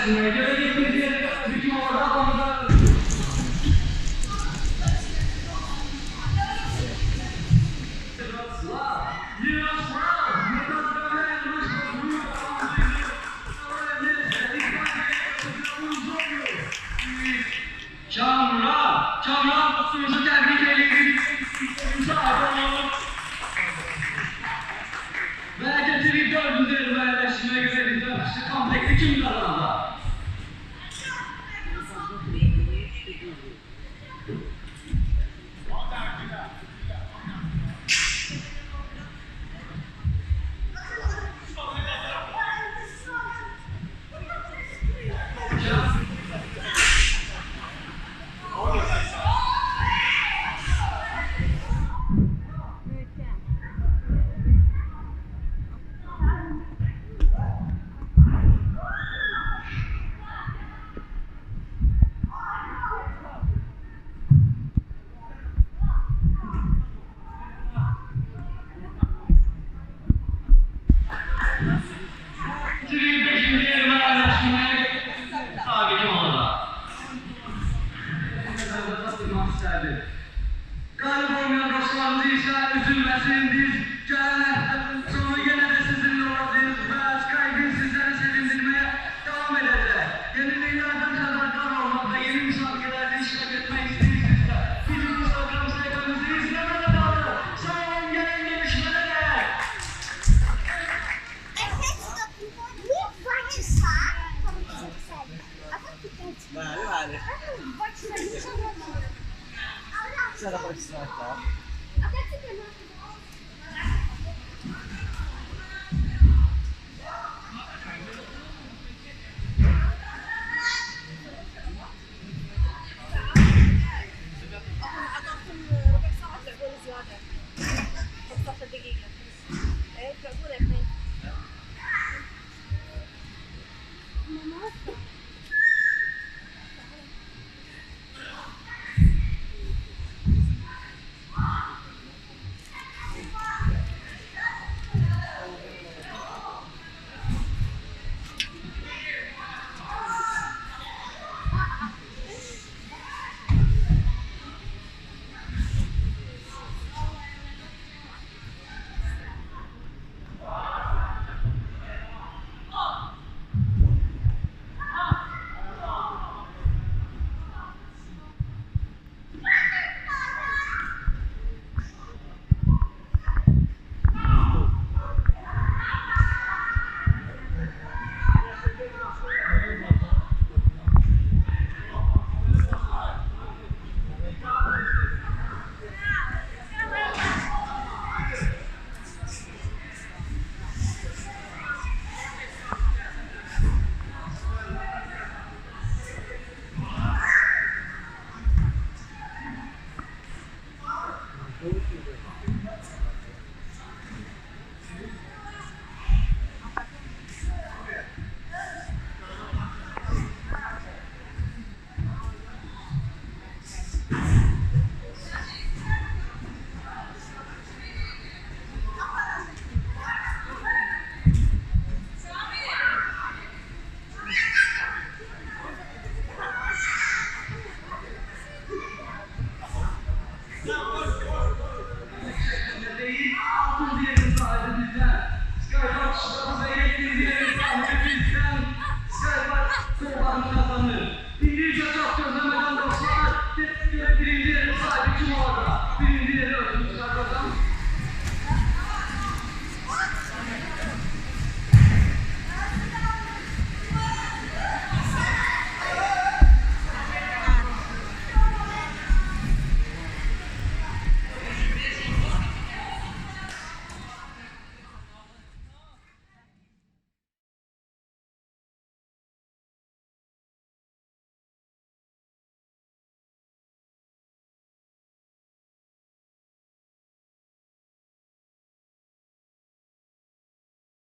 yerleştirmeye gerektiği bütün olarak konuda Çamra, sunucu tebrik ediyoruz. Ve getirip dördüncü elime yerleştirmeye göre bir dönüşü komplekli kim kazandı? Galip olmayan dostlarımızı ise üzülmesin biz. Sonu gene de sizinle olacağız ve Skype'in sizleri sevindirmeye devam edecek. Yeniliklerden haberdar olmak ve yeni müsadelelerde iştirak etmek isteğinizde bizim Instagram sayfamızı izlemede kalın. Sağ olun, gelin görüşmelere. Vale. Bisa dapat istirahat. دقيقة. ايه بقول لك